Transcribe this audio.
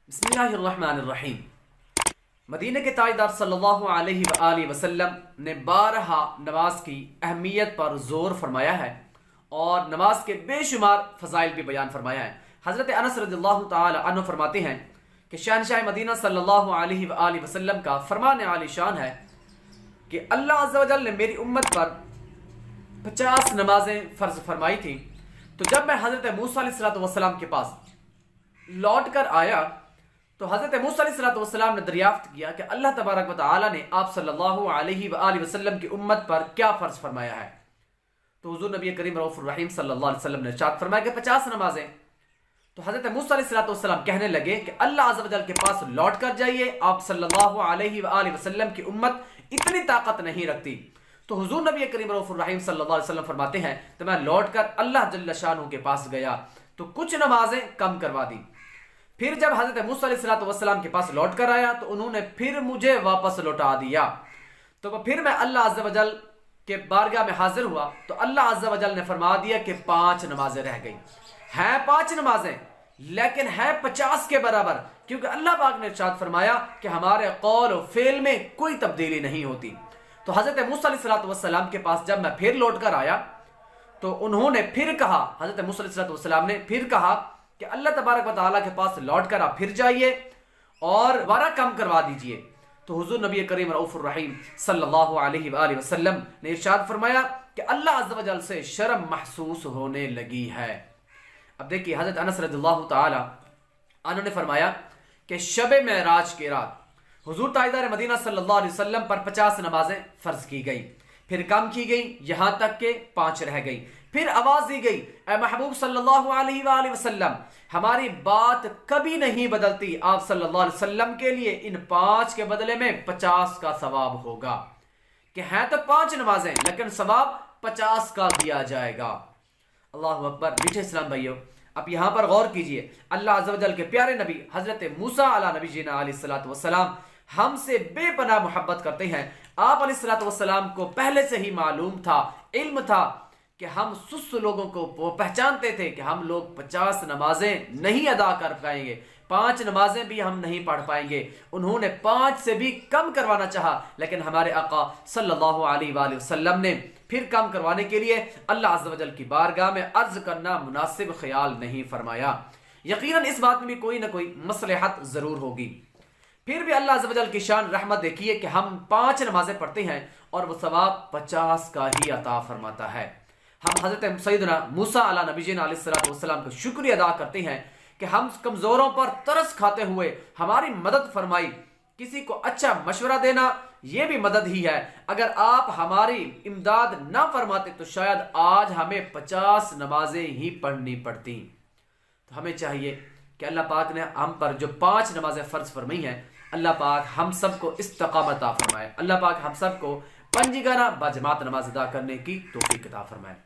बिस्मिल्लाहिर्रहमानिर्रहीम। मदीने के ताजदार सल्लल्लाहु अलैहि वआलिहि वसल्लम ने बारहा नमाज की अहमियत पर जोर फरमाया है और नमाज के बेशुमार फ़ज़ाइल भी बयान फरमाया है। हज़रत अनस रज़ियल्लाहु ताला अन्हु फरमाते हैं कि शहंशाह मदीना सल्लल्लाहु अलैहि वआलिहि वसल्लम का फरमान आली शान है कि अल्लाह अज़्ज़ व जल ने मेरी उम्मत पर 50 नमाजें फ़र्ज फरमाई थी। तो जब मैं हज़रत मूसा अलैहिस्सलाम के पास लौट कर आया तो हज़रत मूसा अलैहिस्सलाम ने दरियाफ्त किया कि अल्लाह तबारक व तआला ने आप सल्लल्लाहु अलैहि वआलिहि वसल्लम की उम्मत पर क्या फ़र्ज फरमाया है। तो हुज़ूर नबी करीम रऊफ़ुर रहीम सल्लल्लाहु अलैहि वसल्लम ने इरशाद फरमाया कि 50 नमाजें। तो हज़रत मूसा अलैहिस्सलाम कहने लगे कि अल्लाह अज़्ज़ व जल के पास लौट कर जाइए, आप सल्लल्लाहु अलैहि वआलिहि वसल्लम की उम्मत इतनी ताकत नहीं रखती। तो हुज़ूर नबी करीम रऊफ़ुर रहीम सल्लल्लाहु अलैहि वसल्लम फरमाते हैं तो मैं लौट कर अल्लाह जल्ल शानहू के पास गया तो कुछ नमाजें कम करवा दी। फिर जब हज़रत मूसा अलैहिस्सलाम के पास लौट कर आया तो उन्होंने फिर मुझे वापस लौटा दिया। तो फिर मैं अल्लाह अज़्ज़ व जल के बारगाह में हाजिर हुआ तो अल्लाह अज़्ज़ व जल ने फरमा दिया कि 5 नमाजें रह गई हैं। 5 नमाजें लेकिन है 50 के बराबर, क्योंकि अल्लाह पाक ने इरशाद फरमाया कि हमारे कौल और फेल में कोई तब्दीली नहीं होती। तो हज़रत मूसा अलैहिस्सलाम के पास जब मैं फिर लौट कर आया तो उन्होंने फिर कहा, हज़रत मूसा अलैहिस्सलाम ने फिर कहा कि अल्लाह तबारक व तआला के पास लौट कर आप फिर जाइए और वारा कम करवा दीजिए। तो हुज़ूर नबी करीम रऊफ़ुर रहीम सल्लल्लाहु अलैहि वआलिहि वसल्लम ने इरशाद फरमाया कि अल्लाह अज़्ज़ व जल से शर्म महसूस होने लगी है। अब देखिए हज़रत अनस रज़ियल्लाहु ताला अन्हु ने फरमाया कि शब मेराज की रात हुज़ूर ताजदार मदीना सल्लल्लाहु अलैहि वसल्लम पर 50 नमाजें फ़र्ज की गई, फिर कम की गई यहाँ तक के 5 रह गई। फिर आवाज दी गई, ऐ महबूब सल्लल्लाहु अलैहि वसल्लम, हमारी बात कभी नहीं बदलती, आप सल्लल्लाहु अलैहि वसल्लम के लिए इन 5 के बदले में 50 का सवाब होगा। कि हैं तो 5 नमाजें लेकिन सवाब 50 का दिया जाएगा। अल्लाहु अकबर। मीठे इस्लाम भाइयों, अब यहाँ पर गौर कीजिए, अल्लाह अज़्ज़ व जल के प्यारे नबी हजरत मूसा अला नबीना अलैहिस्सलातु वस्सलाम हमसे बेपनाह मोहब्बत करते हैं। आप अलैहिस्सलातु वस्सलाम को पहले से ही मालूम था, इल्म था कि हम सुस्त लोगों को वो पहचानते थे कि हम लोग 50 नमाजें नहीं अदा कर पाएंगे, 5 नमाजें भी हम नहीं पढ़ पाएंगे। उन्होंने 5 से भी कम करवाना चाहा, लेकिन हमारे आका सल्लल्लाहु अलैहि वसल्लम ने फिर कम करवाने के लिए अल्लाह अज़्ज़ व जल की बारगाह में अर्ज करना मुनासिब ख्याल नहीं फरमाया। यकीनन इस बात में भी कोई ना कोई मसलहत जरूर होगी। फिर भी अल्लाह अज़्ज़ व जल की शान रहमत देखिए कि हम 5 नमाजें पढ़ते हैं और वो सवाब 50 का ही अता फरमाता है। हम हज़रत सैयदना मूसा अला नबीना अलैहिस्सलाम का शुक्रिया अदा करते हैं कि हम कमज़ोरों पर तरस खाते हुए हमारी मदद फरमाई। किसी को अच्छा मशवरा देना ये भी मदद ही है। अगर आप हमारी इमदाद ना फरमाते तो शायद आज हमें 50 नमाजें ही पढ़नी पड़ती। तो हमें चाहिए कि अल्लाह पाक ने हम पर जो 5 नमाजें फ़र्ज फरमाई हैं, अल्लाह पाक हम सबको इस्तिक़ामत अता फरमाए। अल्लाह पाक हम सबको पंजीगाना बाजमात नमाज अदा करने की तौफीक अता फरमाए।